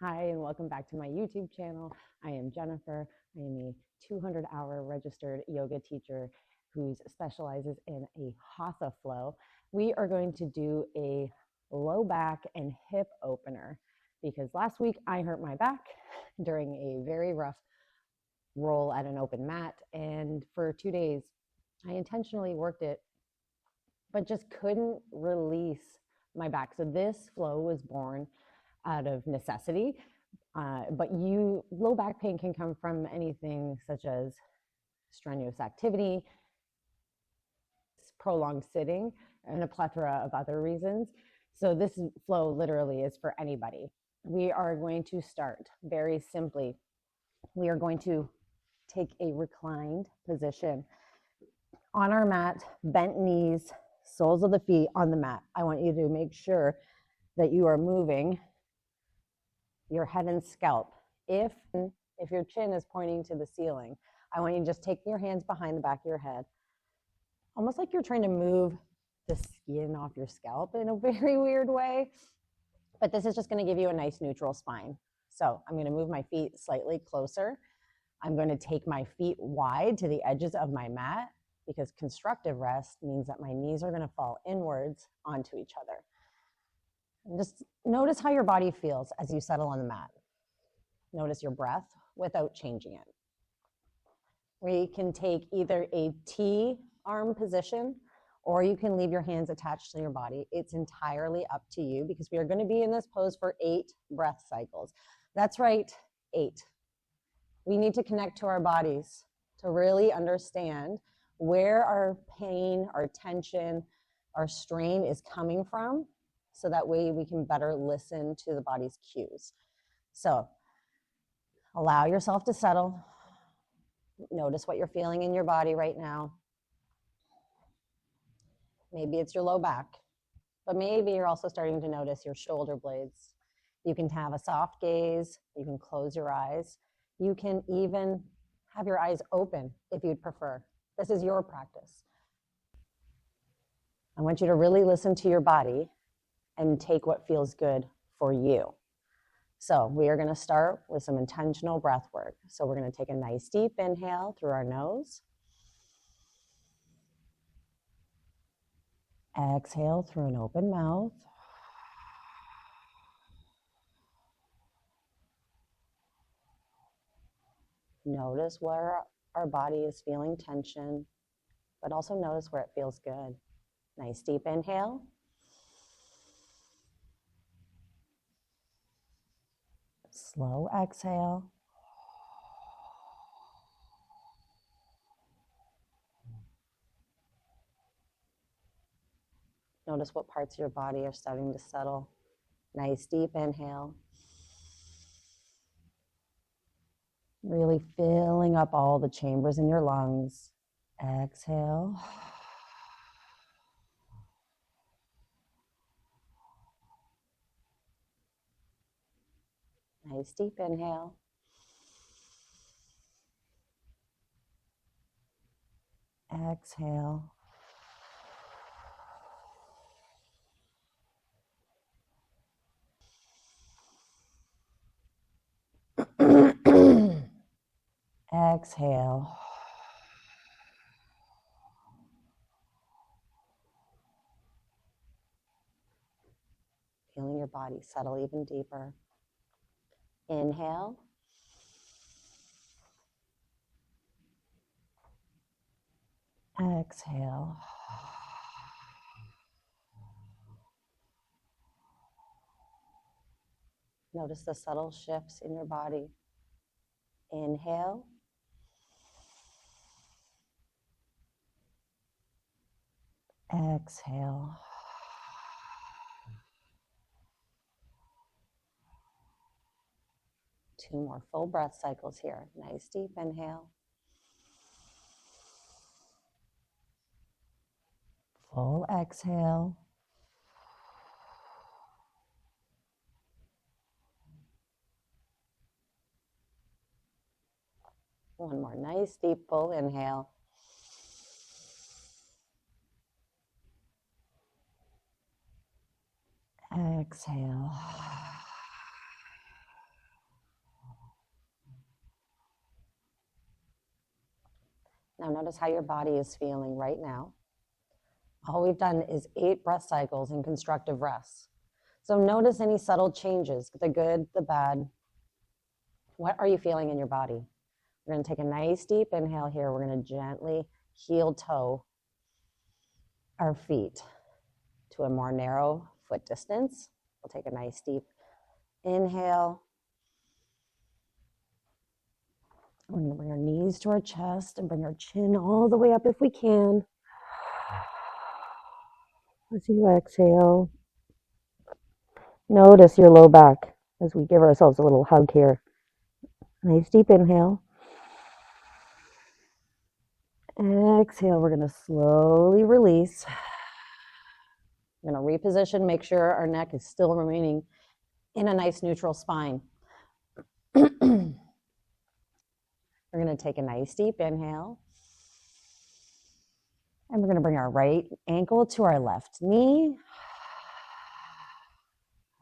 Hi, and welcome back to my YouTube channel. I am Jennifer. I am a 200-hour registered yoga teacher who specializes in a Hatha flow. We are going to do a low back and hip opener because last week I hurt my back during a very rough roll at an open mat, and for 2 days I intentionally worked it but just couldn't release my back. So this flow was born out of necessity. But low back pain can come from anything such as strenuous activity, prolonged sitting, and a plethora of other reasons. So this flow literally is for anybody. We are going to start very simply. We are going to take a reclined position on our mat, bent knees, soles of the feet on the mat. I want you to make sure that you are moving your head and scalp. If your chin is pointing to the ceiling, I want you to just take your hands behind the back of your head, almost like you're trying to move the skin off your scalp in a very weird way. But this is just going to give you a nice neutral spine. So I'm going to move my feet slightly closer. I'm going to take my feet wide to the edges of my mat because constructive rest means that my knees are going to fall inwards onto each other. And just notice how your body feels as you settle on the mat. Notice your breath without changing it. We can take either a T arm position or you can leave your hands attached to your body. It's entirely up to you because we are going to be in this pose for 8 breath cycles. That's right, 8. We need to connect to our bodies to really understand where our pain, our tension, our strain is coming from, so that way we can better listen to the body's cues. So allow yourself to settle. Notice what you're feeling in your body right now. Maybe it's your low back, but maybe you're also starting to notice your shoulder blades. You can have a soft gaze. You can close your eyes. You can even have your eyes open if you'd prefer. This is your practice. I want you to really listen to your body and take what feels good for you. So we are going to start with some intentional breath work. So we're going to take a nice deep inhale through our nose. Exhale through an open mouth. Notice where our body is feeling tension, but also notice where it feels good. Nice deep inhale. Slow exhale. Notice what parts of your body are starting to settle. Nice deep inhale. Really filling up all the chambers in your lungs. Exhale. Nice deep inhale. Exhale. Exhale. Feeling your body settle even deeper. Inhale. Exhale. Notice the subtle shifts in your body. Inhale. Exhale. Two more full breath cycles here. Nice deep inhale. Full exhale. One more nice deep full inhale. Exhale. Now notice how your body is feeling right now. All we've done is 8 breath cycles in constructive rests. So notice any subtle changes, the good, the bad. What are you feeling in your body? We're going to take a nice deep inhale here. We're going to gently heel toe our feet to a more narrow foot distance. We'll take a nice deep inhale. We're going to bring our knees to our chest and bring our chin all the way up if we can. As you exhale, notice your low back as we give ourselves a little hug here. Nice deep inhale. Exhale, we're going to slowly release. We're going to reposition, make sure our neck is still remaining in a nice neutral spine. We're going to take a nice deep inhale. And we're going to bring our right ankle to our left knee.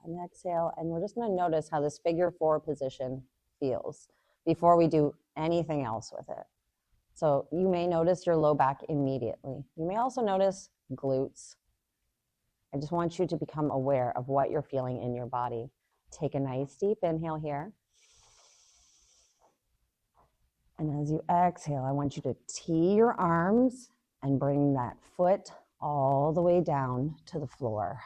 And exhale, and we're just going to notice how this figure 4 position feels before we do anything else with it. So you may notice your low back immediately. You may also notice glutes. I just want you to become aware of what you're feeling in your body. Take a nice deep inhale here. And as you exhale, I want you to tee your arms and bring that foot all the way down to the floor.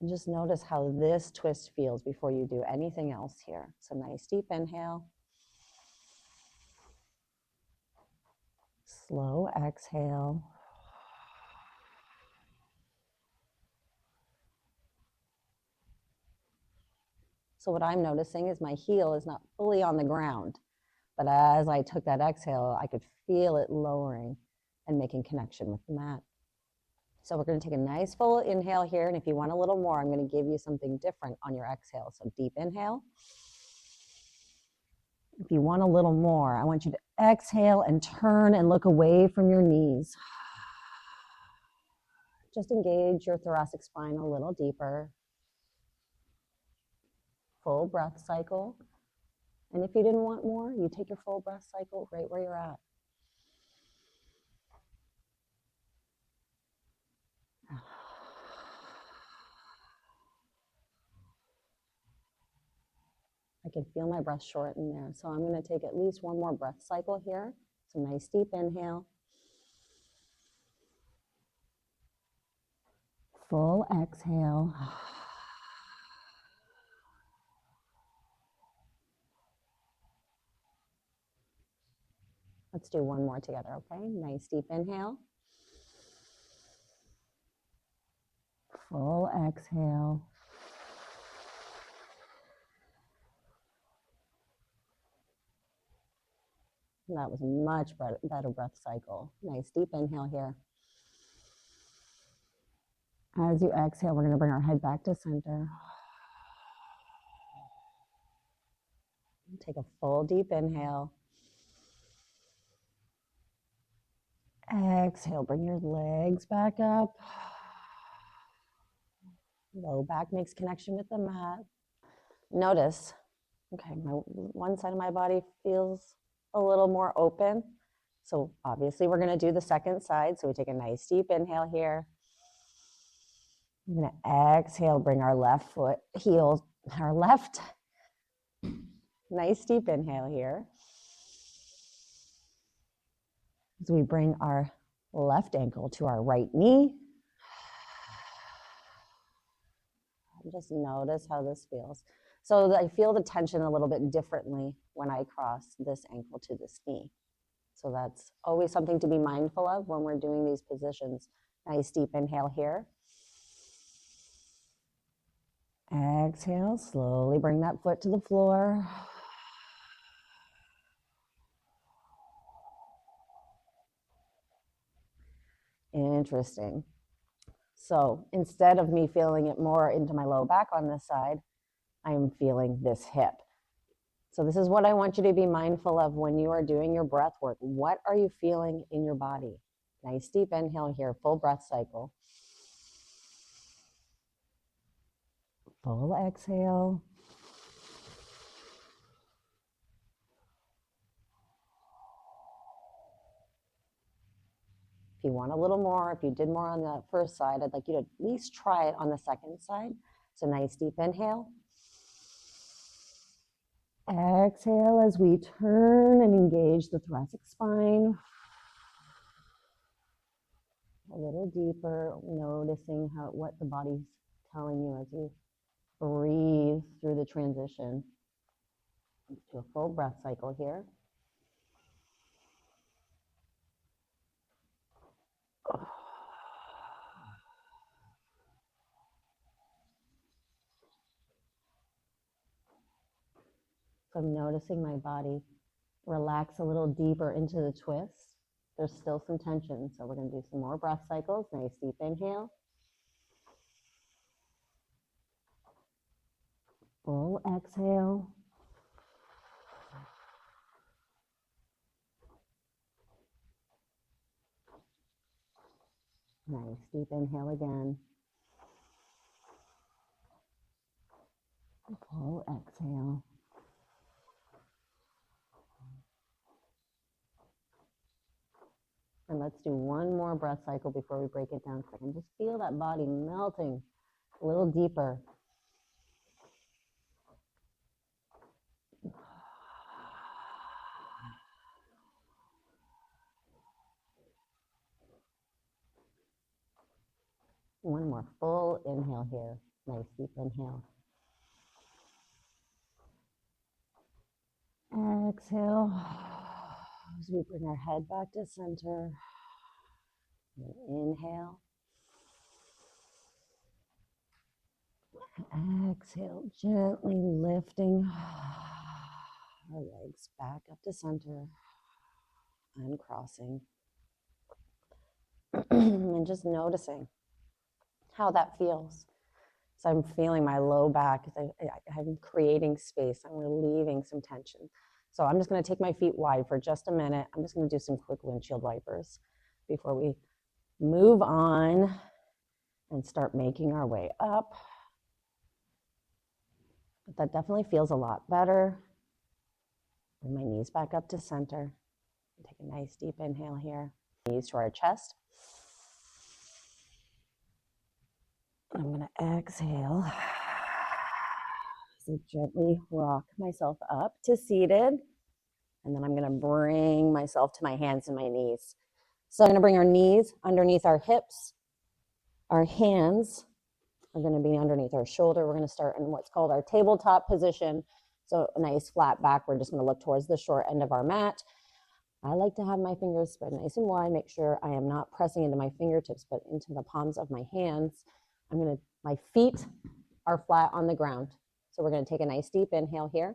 And just notice how this twist feels before you do anything else here. So nice deep inhale. Slow exhale. So what I'm noticing is my heel is not fully on the ground, but as I took that exhale, I could feel it lowering and making connection with the mat. So we're going to take a nice full inhale here, and if you want a little more, I'm going to give you something different on your exhale. So deep inhale. If you want a little more, I want you to exhale and turn and look away from your knees. Just engage your thoracic spine a little deeper. Full breath cycle. And if you didn't want more, you take your full breath cycle right where you're at. I can feel my breath shorten there. So I'm going to take at least one more breath cycle here. So nice deep inhale. Full exhale. Let's do one more together, okay? Nice deep inhale. Full exhale. That was a much better breath cycle. Nice deep inhale here. As you exhale, we're going to bring our head back to center. Take a full deep inhale. Exhale, bring your legs back up. Low back makes connection with the mat. Notice, okay, one side of my body feels a little more open. So obviously we're going to do the second side. So we take a nice deep inhale here. I'm going to exhale, bring our left foot, heel, our left. Nice deep inhale here. As we bring our left ankle to our right knee. Just notice how this feels. So I feel the tension a little bit differently when I cross this ankle to this knee. So that's always something to be mindful of when we're doing these positions. Nice deep inhale here. Exhale, slowly bring that foot to the floor. Interesting. So instead of me feeling it more into my low back on this side, I'm feeling this hip. So this is what I want you to be mindful of when you are doing your breath work. What are you feeling in your body? Nice deep inhale here, full breath cycle. Full exhale. you want a little more, if you did more on the first side, I'd like you to at least try it on the second side. So nice deep inhale. Exhale as we turn and engage the thoracic spine. A little deeper, noticing what the body's telling you as you breathe through the transition. Let's do a full breath cycle here. So I'm noticing my body relax a little deeper into the twist. There's still some tension, so we're going to do some more breath cycles. Nice deep inhale. Full exhale. Nice deep inhale again. Full exhale. And let's do one more breath cycle before we break it down. So I can just feel that body melting a little deeper. One more full inhale here. Nice deep inhale. Exhale. As we bring our head back to center. And inhale. Exhale, gently lifting our legs back up to center. Uncrossing. And just noticing how that feels. So I'm feeling my low back. I'm creating space. I'm relieving some tension. So I'm just going to take my feet wide for just a minute. I'm just going to do some quick windshield wipers before we move on and start making our way up. But that definitely feels a lot better. Bring my knees back up to center. Take a nice deep inhale here. Knees to our chest. I'm going to exhale. So gently rock myself up to seated. And then I'm going to bring myself to my hands and my knees. So I'm going to bring our knees underneath our hips. Our hands are going to be underneath our shoulder. We're going to start in what's called our tabletop position. So a nice flat back. We're just going to look towards the short end of our mat. I like to have my fingers spread nice and wide. Make sure I am not pressing into my fingertips, but into the palms of my hands. My feet are flat on the ground. So we're going to take a nice deep inhale here.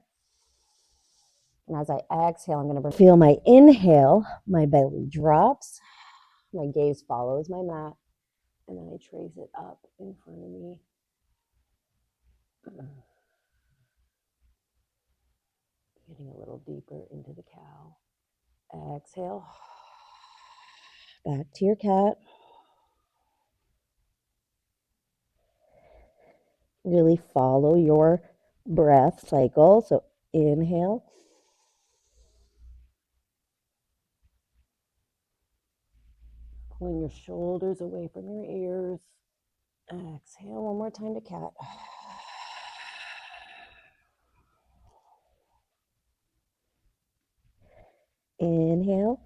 And as I exhale, I'm going to feel my inhale. My belly drops. My gaze follows my mat. And then I trace it up in front of me. Getting a little deeper into the cow. Exhale. Back to your cat. Really follow your breath cycle. So inhale. Pulling your shoulders away from your ears. Exhale one more time to cat. Inhale.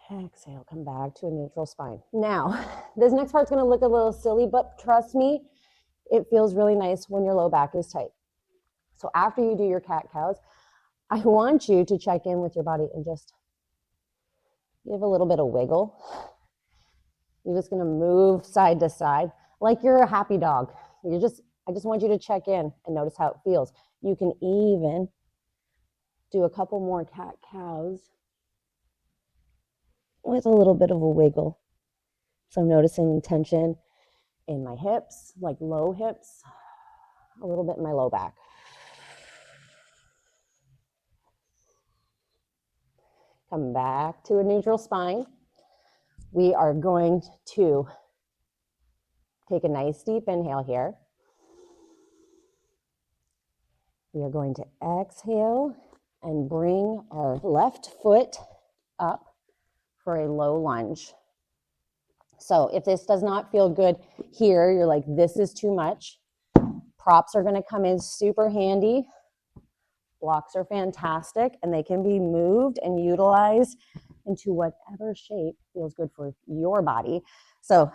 Exhale, come back to a neutral spine. Now, this next part's going to look a little silly, but trust me, it feels really nice when your low back is tight. So after you do your cat-cows, I want you to check in with your body and just give a little bit of wiggle. You're just going to move side to side like you're a happy dog. I just want you to check in and notice how it feels. You can even do a couple more cat-cows with a little bit of a wiggle. So I'm noticing tension in my hips, like low hips, a little bit in my low back. Come back to a neutral spine. We are going to take a nice deep inhale here. We are going to exhale and bring our left foot up for a low lunge. So if this does not feel good here, you're like, this is too much. Props are going to come in super handy. Blocks are fantastic, and they can be moved and utilized into whatever shape feels good for your body. So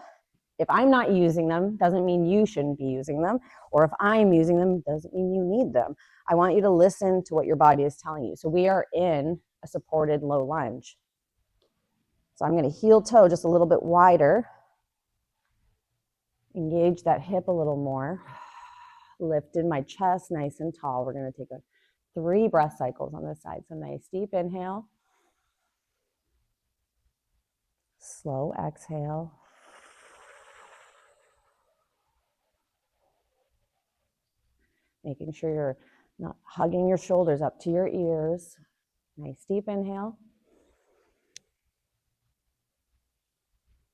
if I'm not using them, doesn't mean you shouldn't be using them. Or if I'm using them, doesn't mean you need them. I want you to listen to what your body is telling you. So we are in a supported low lunge. So I'm going to heel toe just a little bit wider. Engage that hip a little more. Lifted my chest nice and tall. We're going to take 3 breath cycles on this side. So nice deep inhale. Slow exhale. Making sure you're not hugging your shoulders up to your ears. Nice deep inhale.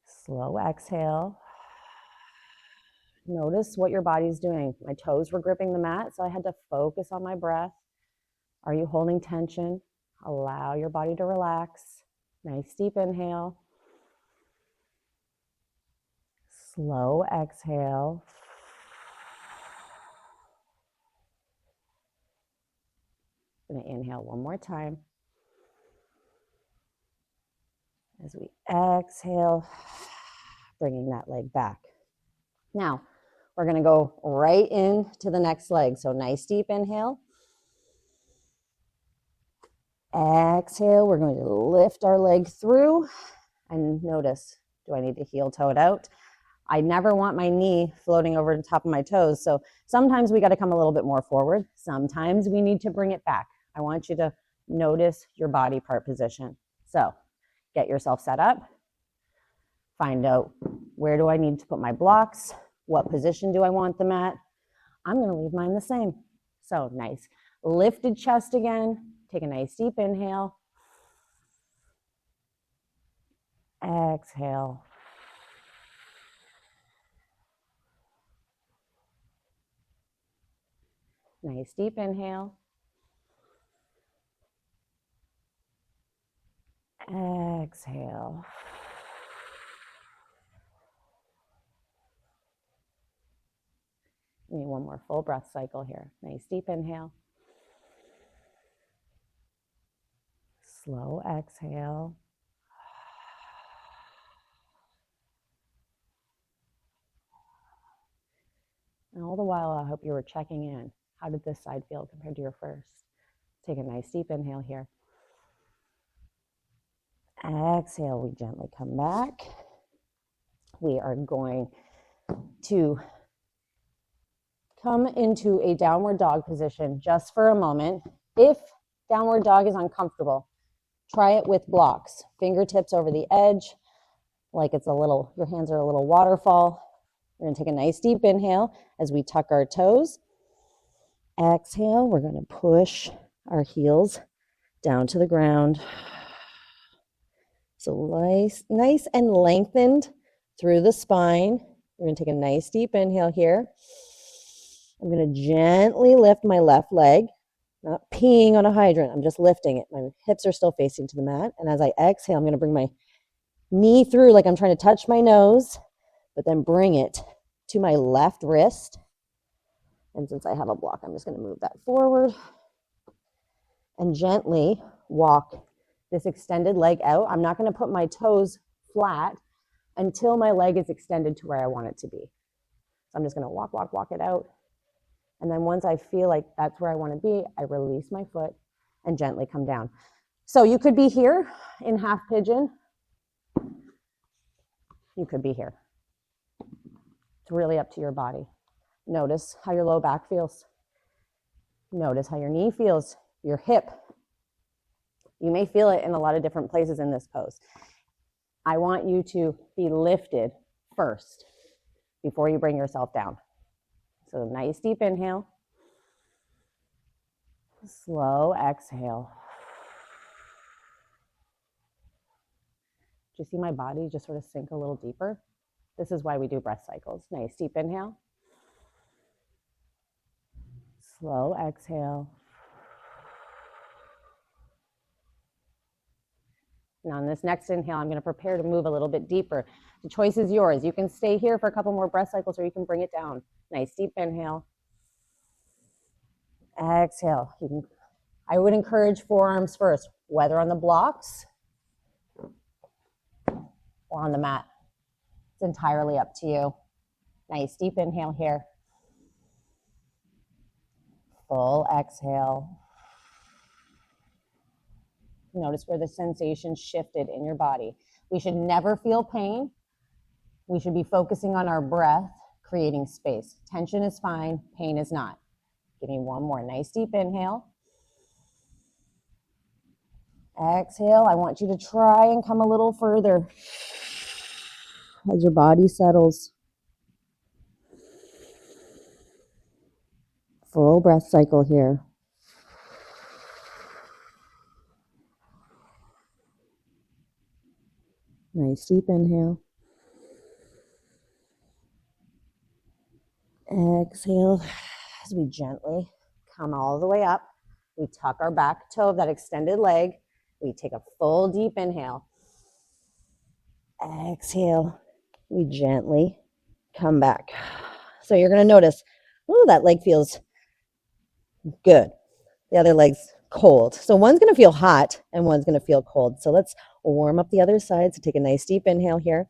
Slow exhale. Notice what your body's doing. My toes were gripping the mat, so I had to focus on my breath. Are you holding tension? Allow your body to relax. Nice deep inhale. Slow exhale. I'm going to inhale one more time. As we exhale, bringing that leg back. Now, we're going to go right into the next leg. So nice deep inhale. Exhale, we're going to lift our leg through. And notice, do I need to heel toe it out? I never want my knee floating over the top of my toes. So sometimes we got to come a little bit more forward. Sometimes we need to bring it back. I want you to notice your body part position. So get yourself set up. Find out, where do I need to put my blocks? What position do I want them at? I'm going to leave mine the same. So nice. Lifted chest again. Take a nice deep inhale. Exhale. Nice deep inhale. Exhale. Give me one more full breath cycle here. Nice deep inhale. Slow exhale. And all the while, I hope you were checking in. How did this side feel compared to your first? Take a nice deep inhale here. Exhale, we gently come back. We are going to come into a downward dog position just for a moment. If downward dog is uncomfortable, try it with blocks. Fingertips over the edge, like it's a little, your hands are a little waterfall. We're going to take a nice deep inhale as we tuck our toes. Exhale, we're going to push our heels down to the ground. So nice and lengthened through the spine. We're going to take a nice deep inhale here. I'm going to gently lift my left leg, not peeing on a hydrant. I'm just lifting it. My hips are still facing to the mat. And as I exhale, I'm going to bring my knee through like I'm trying to touch my nose, but then bring it to my left wrist. And since I have a block, I'm just going to move that forward and gently walk this extended leg out. I'm not going to put my toes flat until my leg is extended to where I want it to be. So I'm just going to walk it out. And then once I feel like that's where I want to be, I release my foot and gently come down. So you could be here in half pigeon. You could be here. It's really up to your body. Notice how your low back feels. Notice how your knee feels, your hip. You may feel it in a lot of different places in this pose. I want you to be lifted first before you bring yourself down. So nice deep inhale. Slow exhale. Do you see my body just sort of sink a little deeper? This is why we do breath cycles. Nice deep inhale. Slow exhale. Now on this next inhale, I'm going to prepare to move a little bit deeper. The choice is yours. You can stay here for a couple more breath cycles or you can bring it down. Nice deep inhale. Exhale. I would encourage forearms first, whether on the blocks or on the mat. It's entirely up to you. Nice deep inhale here. Full exhale. Notice where the sensation shifted in your body. We should never feel pain. We should be focusing on our breath, creating space. Tension is fine, pain is not. Give me one more nice deep inhale. Exhale. I want you to try and come a little further as your body settles. Full breath cycle here. Nice deep inhale. Exhale as we gently come all the way up. We tuck our back toe of that extended leg. We take a full deep inhale. Exhale. We gently come back. So you're going to notice, oh, that leg feels good. The other leg's cold. So one's going to feel hot and one's going to feel cold. So let's warm up the other side. So take a nice deep inhale here.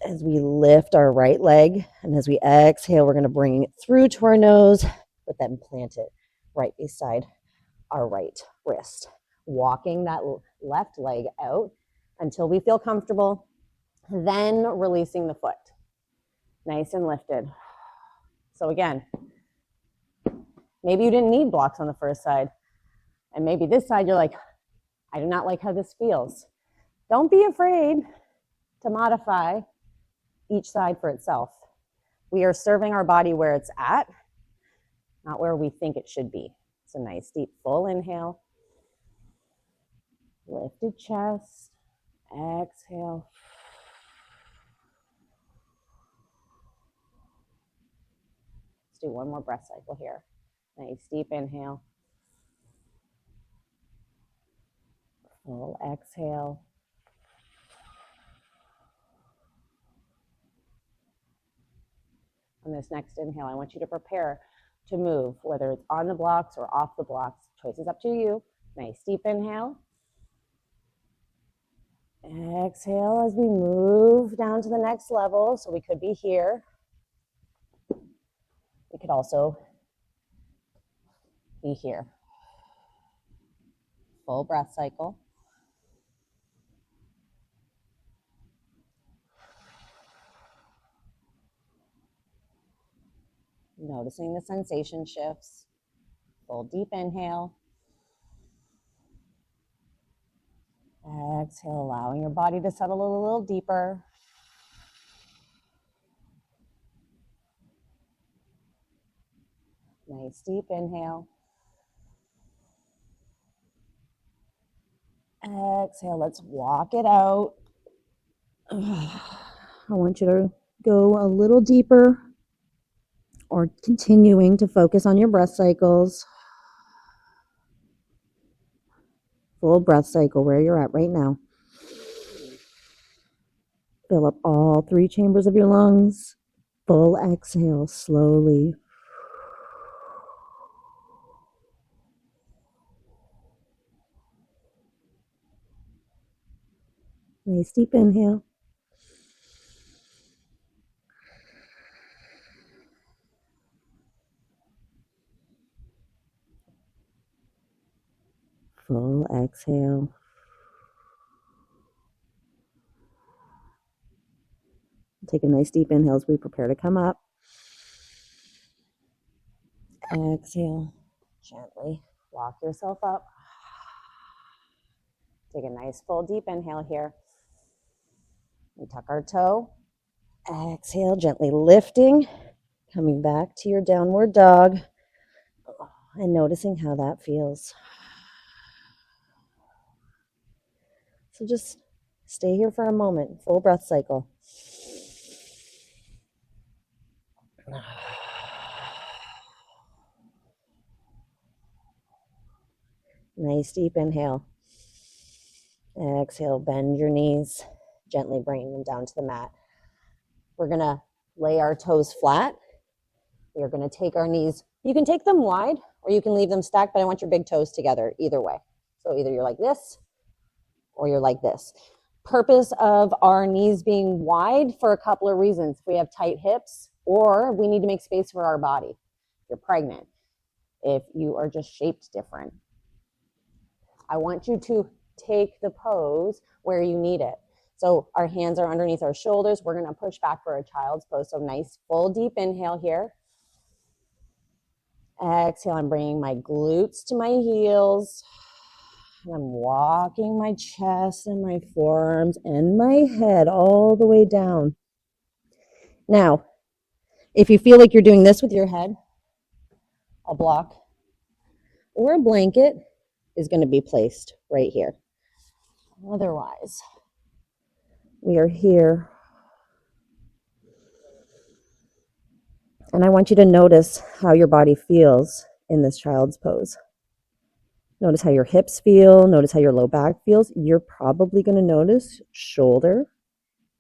As we lift our right leg, and as we exhale, we're going to bring it through to our nose, but then plant it right beside our right wrist. Walking that left leg out until we feel comfortable, then releasing the foot. Nice and lifted. So again, maybe you didn't need blocks on the first side, and maybe this side you're like, I do not like how this feels. Don't be afraid to modify each side for itself. We are serving our body where it's at, not where we think it should be. So nice deep full inhale. Lifted chest. Exhale. Let's do one more breath cycle here. Nice deep inhale. Full exhale. On this next inhale, I want you to prepare to move, whether it's on the blocks or off the blocks. Choice is up to you. Nice deep inhale. Exhale as we move down to the next level. So we could be here. We could also be here. Full breath cycle. Noticing the sensation shifts. Full deep inhale. Exhale, allowing your body to settle a little deeper. Nice deep inhale. Exhale, let's walk it out. I want you to go a little deeper or continuing to focus on your breath cycles. Full breath cycle where you're at right now. Fill up all 3 chambers of your lungs. Full exhale slowly. Nice deep inhale. Full exhale. Take a nice deep inhale as we prepare to come up. Exhale. Gently walk yourself up. Take a nice full deep inhale here. We tuck our toe. Exhale, gently lifting, coming back to your downward dog, and noticing how that feels. So just stay here for a moment, full breath cycle. Nice deep inhale. Exhale, bend your knees. Gently bring them down to the mat. We're going to lay our toes flat. We are going to take our knees. You can take them wide or you can leave them stacked, but I want your big toes together either way. So either you're like this or you're like this. Purpose of our knees being wide for a couple of reasons. If we have tight hips or we need to make space for our body. If you're pregnant, if you are just shaped different. I want you to take the pose where you need it. So our hands are underneath our shoulders. We're going to push back for a child's pose. So nice full deep inhale here. Exhale, I'm bringing my glutes to my heels. I'm walking my chest and my forearms and my head all the way down. Now, if you feel like you're doing this with your head, a block or a blanket is going to be placed right here. Otherwise, we are here. And I want you to notice how your body feels in this child's pose. Notice how your hips feel. Notice how your low back feels. You're probably going to notice shoulder,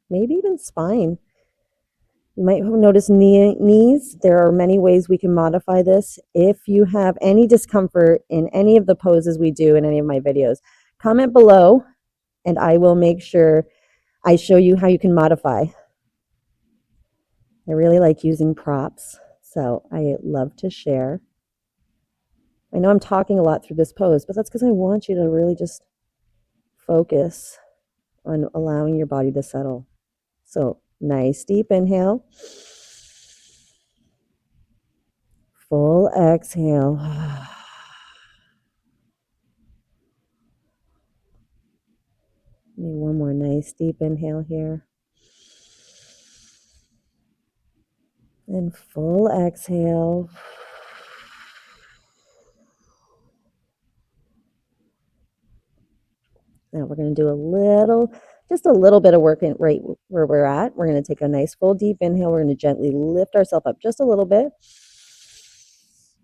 maybe even spine. You might notice knees. There are many ways we can modify this. If you have any discomfort in any of the poses we do in any of my videos, comment below and I will make sure I show you how you can modify. I really like using props, so I love to share. I know I'm talking a lot through this pose, but that's because I want you to really just focus on allowing your body to settle. So nice deep inhale. Full exhale. Maybe one more nice deep inhale here. And full exhale. Now we're going to do just a little bit of work right where we're at. We're going to take a nice full deep inhale. We're going to gently lift ourselves up just a little bit.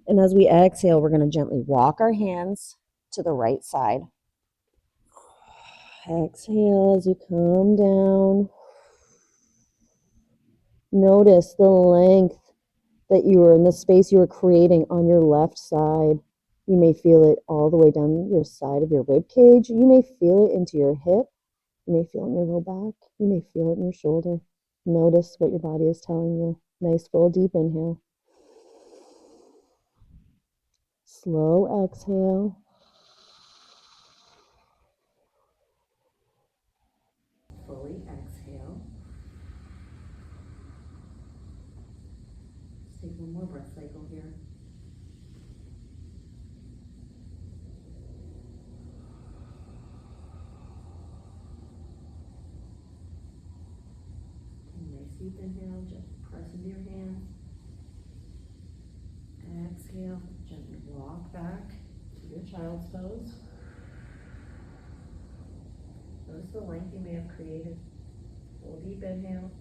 And as we exhale, we're going to gently walk our hands to the right side. Exhale as you come down. Notice the length that you are in the space you are creating on your left side. You may feel it all the way down your side of your rib cage. You may feel it into your hip. You may feel it in your low back. You may feel it in your shoulder. Notice what your body is telling you. Nice full deep inhale. Slow exhale. Fully exhale. Let's take one more breath cycle here. Nice deep inhale, just press into your hands. Exhale, gently walk back to your child's pose. Notice the length you may have created. Full deep inhale.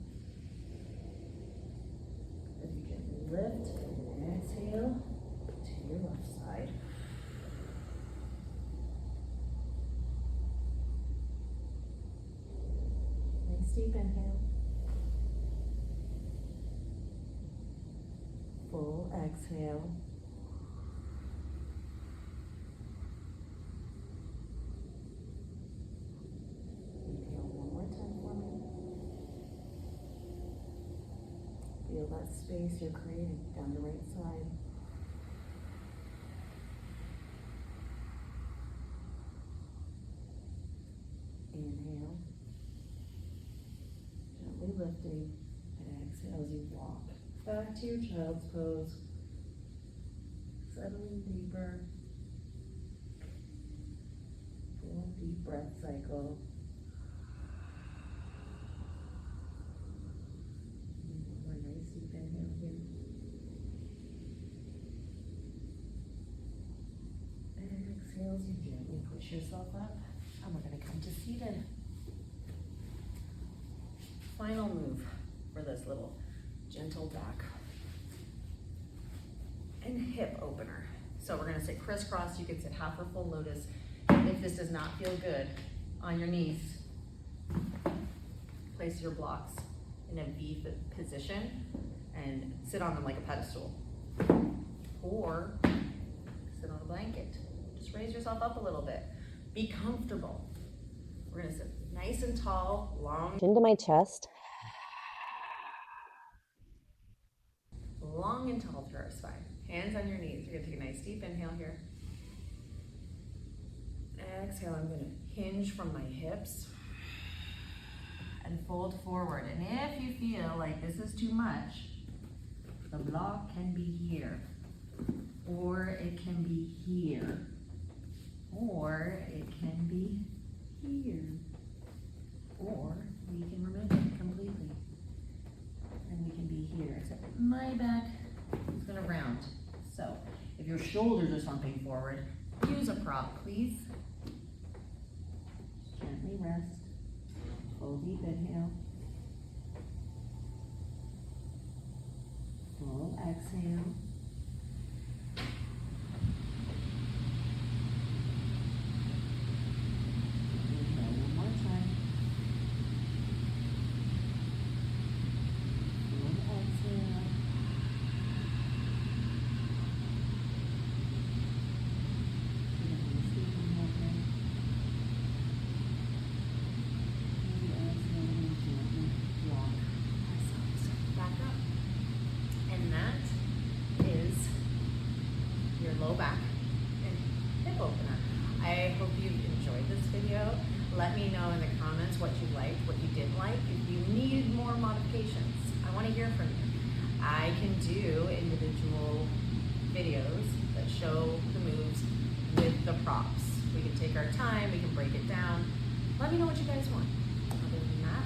As you gently lift and exhale to your left side. Nice deep inhale. Full exhale. Inhale one more time for me. Feel that space you're creating down the right side. Inhale. Gently lifting. And exhale as you walk back to your child's pose. Settling deeper. Full deep breath cycle. One more nice deep inhale here. And exhale as you gently push yourself up. And we're going to come to seated. Final move for this little gentle back and hip opener. So we're gonna sit crisscross. You can sit half or full lotus. If this does not feel good on your knees, place your blocks in a V position and sit on them like a pedestal. Or sit on a blanket. Just raise yourself up a little bit. Be comfortable. We're gonna sit nice and tall, long Into my chest. Long and tall through our spine. Hands on your knees. You're gonna take a nice deep inhale here. Exhale, I'm gonna hinge from my hips and fold forward. And if you feel like this is too much, the block can be here, or it can be here, or it can be here, or we can remove it completely. And we can be here, except my back is gonna round. So if your shoulders are slumping forward, use a prop, please. Gently rest. Full deep inhale. Full exhale. Inhale one more time. Full exhale. Low back and hip opener. I hope you enjoyed this video. Let me know in the comments what you liked, what you didn't like, if you need more modifications. I want to hear from you. I can do individual videos that show the moves with the props. We can take our time, we can break it down. Let me know what you guys want. Other than that,